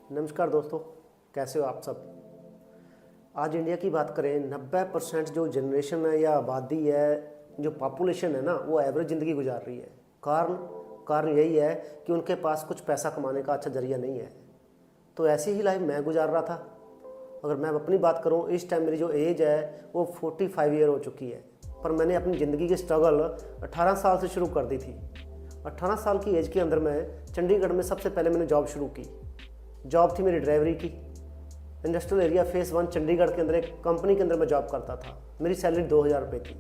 नमस्कार दोस्तों, कैसे हो आप सब। आज इंडिया की बात करें, 90% जो जनरेशन है या आबादी है, जो पॉपुलेशन है ना, वो एवरेज ज़िंदगी गुजार रही है। कारण कारण यही है कि उनके पास कुछ पैसा कमाने का अच्छा जरिया नहीं है। तो ऐसी ही लाइफ मैं गुजार रहा था। अगर मैं अपनी बात करूं, इस टाइम मेरी जो एज है वो 45 ईयर हो चुकी है। पर मैंने अपनी ज़िंदगी की स्ट्रगल 18 साल से शुरू कर दी थी। 18 साल की एज के अंदर मैं चंडीगढ़ में सबसे पहले मैंने जॉब शुरू की। जॉब थी मेरी ड्राइवरी की। इंडस्ट्रियल एरिया फेस 1 चंडीगढ़ के अंदर एक कंपनी के अंदर मैं जॉब करता था। मेरी सैलरी 2000 रुपये थी।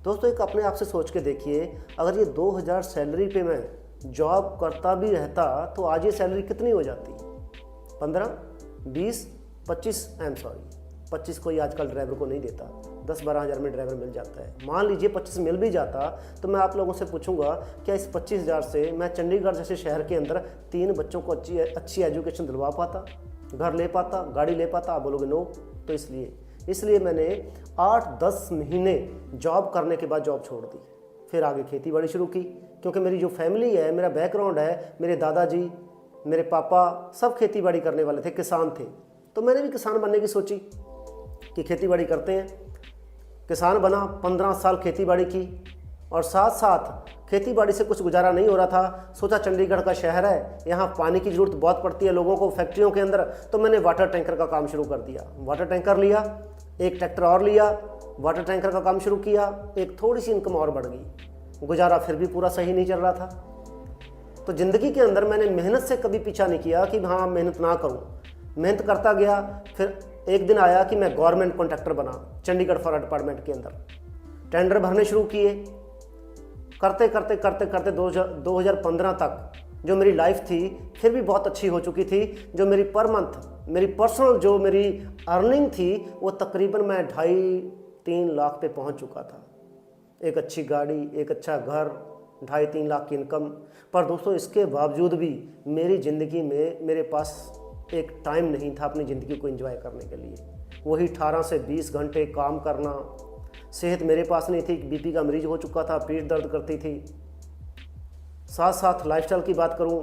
दोस्तों, एक अपने आप से सोच के देखिए, अगर ये 2000 सैलरी पे मैं जॉब करता भी रहता तो आज ये सैलरी कितनी हो जाती? 15, 20, 25, आई एम सॉरी, 25 कोई आजकल ड्राइवर को नहीं देता। 10-12 हज़ार में ड्राइवर मिल जाता है। मान लीजिए 25 मिल भी जाता तो मैं आप लोगों से पूछूंगा, क्या इस 25,000 से मैं चंडीगढ़ जैसे शहर के अंदर 3 बच्चों को अच्छी एजुकेशन दिलवा पाता, घर ले पाता, गाड़ी ले पाता? आप बोलोगे नो। तो इसलिए मैंने 8-10 महीने जॉब करने के बाद जॉब छोड़ दी। फिर आगे खेती बाड़ी शुरू की, क्योंकि मेरी जो फैमिली है, मेरा बैकग्राउंड है, मेरे दादाजी, मेरे पापा सब खेती बाड़ी करने वाले थे, किसान थे। तो मैंने भी किसान बनने की सोची कि खेती बाड़ी करते हैं। किसान बना, 15 साल खेती बाड़ी की, और साथ साथ खेती बाड़ी से कुछ गुजारा नहीं हो रहा था। सोचा चंडीगढ़ का शहर है, यहाँ पानी की ज़रूरत बहुत पड़ती है लोगों को फैक्ट्रियों के अंदर। तो मैंने वाटर टैंकर का काम शुरू कर दिया। वाटर टैंकर लिया, एक ट्रैक्टर और लिया, वाटर टैंकर का काम शुरू किया। एक थोड़ी सी इनकम और बढ़ गई। गुजारा फिर भी पूरा सही नहीं चल रहा था। तो ज़िंदगी के अंदर मैंने मेहनत से कभी पीछा नहीं किया कि हाँ मेहनत ना करूँ। मेहनत करता गया। फिर एक दिन आया कि मैं गवर्नमेंट कॉन्ट्रैक्टर बना चंडीगढ़ फॉरेस्ट डिपार्टमेंट के अंदर। टेंडर भरने शुरू किए। करते करते करते करते 2015 तक जो मेरी लाइफ थी फिर भी बहुत अच्छी हो चुकी थी। जो मेरी पर मंथ मेरी पर्सनल जो मेरी अर्निंग थी वो तकरीबन मैं 2.5-3 लाख पे पहुंच चुका था। एक अच्छी गाड़ी, एक अच्छा घर, 2.5-3 लाख की इनकम। पर दोस्तों, इसके बावजूद भी मेरी ज़िंदगी में मेरे पास एक टाइम नहीं था अपनी ज़िंदगी को एंजॉय करने के लिए। वही 18 से 20 घंटे काम करना। सेहत मेरे पास नहीं थी, बीपी का मरीज हो चुका था, पेट दर्द करती थी। साथ साथ लाइफस्टाइल की बात करूं,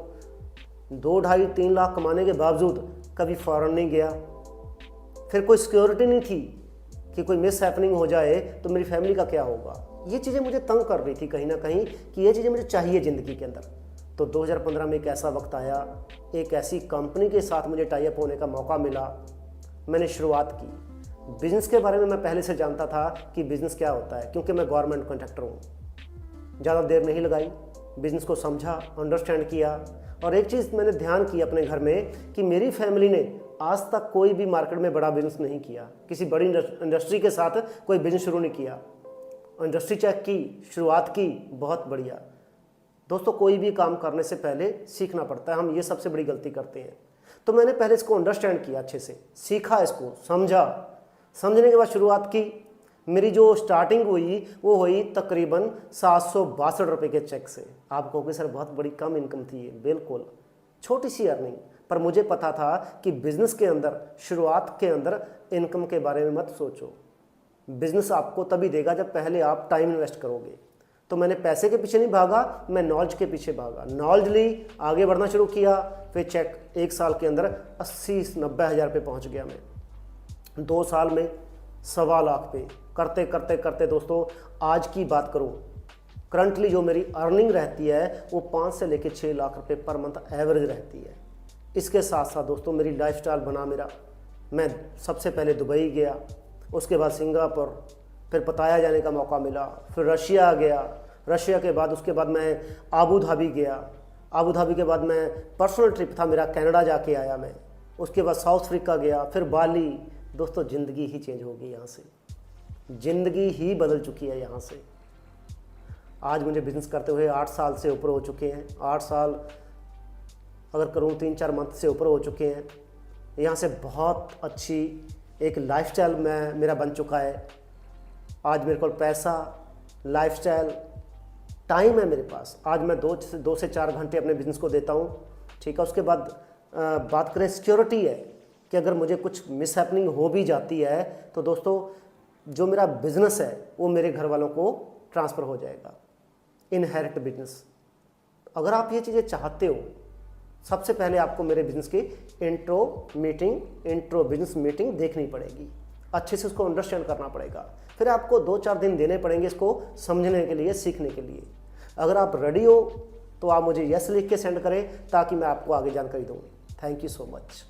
2-2.5-3 लाख कमाने के बावजूद कभी फॉरेन नहीं गया। फिर कोई सिक्योरिटी नहीं थी कि कोई मिस हैपनिंग हो जाए तो मेरी फैमिली का क्या होगा। ये चीज़ें मुझे तंग कर रही थी कहीं ना कहीं कि ये चीज़ें मुझे चाहिए ज़िंदगी के अंदर। तो 2015 में एक ऐसा वक्त आया, एक ऐसी कंपनी के साथ मुझे टाई अप होने का मौका मिला। मैंने शुरुआत की। बिज़नेस के बारे में मैं पहले से जानता था कि बिज़नेस क्या होता है, क्योंकि मैं गवर्नमेंट कॉन्ट्रैक्टर हूँ। ज़्यादा देर नहीं लगाई, बिज़नेस को समझा, अंडरस्टैंड किया। और एक चीज़ मैंने ध्यान की अपने घर में कि मेरी फैमिली ने आज तक कोई भी मार्केट में बड़ा बिज़नेस नहीं किया। किसी बड़ी इंडस्ट्री के साथ कोई बिज़नेस शुरू नहीं किया। इंडस्ट्री चेक की, शुरुआत की, बहुत बढ़िया। दोस्तों, कोई भी काम करने से पहले सीखना पड़ता है। हम ये सबसे बड़ी गलती करते हैं। तो मैंने पहले इसको अंडरस्टैंड किया, अच्छे से सीखा, इसको समझा। समझने के बाद शुरुआत की। मेरी जो स्टार्टिंग हुई वो हुई तकरीबन 762 रुपये के चेक से। आप कहोगे सर बहुत बड़ी कम इनकम थी ये। बिल्कुल छोटी सी अर्निंग, पर मुझे पता था कि बिज़नेस के अंदर, शुरुआत के अंदर इनकम के बारे में मत सोचो। बिज़नेस आपको तभी देगा जब पहले आप टाइम इन्वेस्ट करोगे। तो मैंने पैसे के पीछे नहीं भागा, मैं नॉलेज के पीछे भागा। नॉलेज ली, आगे बढ़ना शुरू किया। फिर चेक 1 साल के अंदर 80-90 हज़ार पे पहुंच गया मैं। 2 साल में 1.25 लाख पे करते करते करते दोस्तों, आज की बात करूं, करंटली जो मेरी अर्निंग रहती है वो 5 से लेकर 6 लाख रुपए पर मंथ एवरेज रहती है। इसके साथ साथ दोस्तों मेरी लाइफस्टाइल बना मेरा। मैं सबसे पहले दुबई गया, उसके बाद सिंगापुर, फिर पताया जाने का मौका मिला, फिर रशिया गया। रशिया के बाद उसके बाद मैं आबू धाबी गया। आबू धाबी के बाद मैं पर्सनल ट्रिप था मेरा, कनाडा जाके आया मैं। उसके बाद साउथ अफ्रीका गया, फिर बाली। दोस्तों, ज़िंदगी ही चेंज हो गई यहाँ से। ज़िंदगी ही बदल चुकी है यहाँ से। आज मुझे बिज़नेस करते हुए 8 साल से ऊपर हो चुके हैं। 8 साल अगर करूँ, 3-4 मंथ से ऊपर हो चुके हैं। यहाँ से बहुत अच्छी एक लाइफस्टाइल मेरा बन चुका है। आज मेरे को पैसा, लाइफस्टाइल, टाइम है मेरे पास। आज मैं 2 से 4 घंटे अपने बिज़नेस को देता हूँ। ठीक है। उसके बाद बात करें, सिक्योरिटी है कि अगर मुझे कुछ मिस हैपनिंग हो भी जाती है तो दोस्तों जो मेरा बिज़नेस है वो मेरे घर वालों को ट्रांसफ़र हो जाएगा। Inherit business. अगर आप ये चीज़ें चाहते हो, सबसे पहले आपको मेरे बिजनेस की इंट्रो बिजनेस मीटिंग देखनी पड़ेगी, अच्छे से उसको अंडरस्टैंड करना पड़ेगा। फिर आपको 2-4 दिन देने पड़ेंगे इसको समझने के लिए, सीखने के लिए। अगर आप रेडी हो तो आप मुझे यस लिख के सेंड करें ताकि मैं आपको आगे जानकारी दूँ। Thank you so much.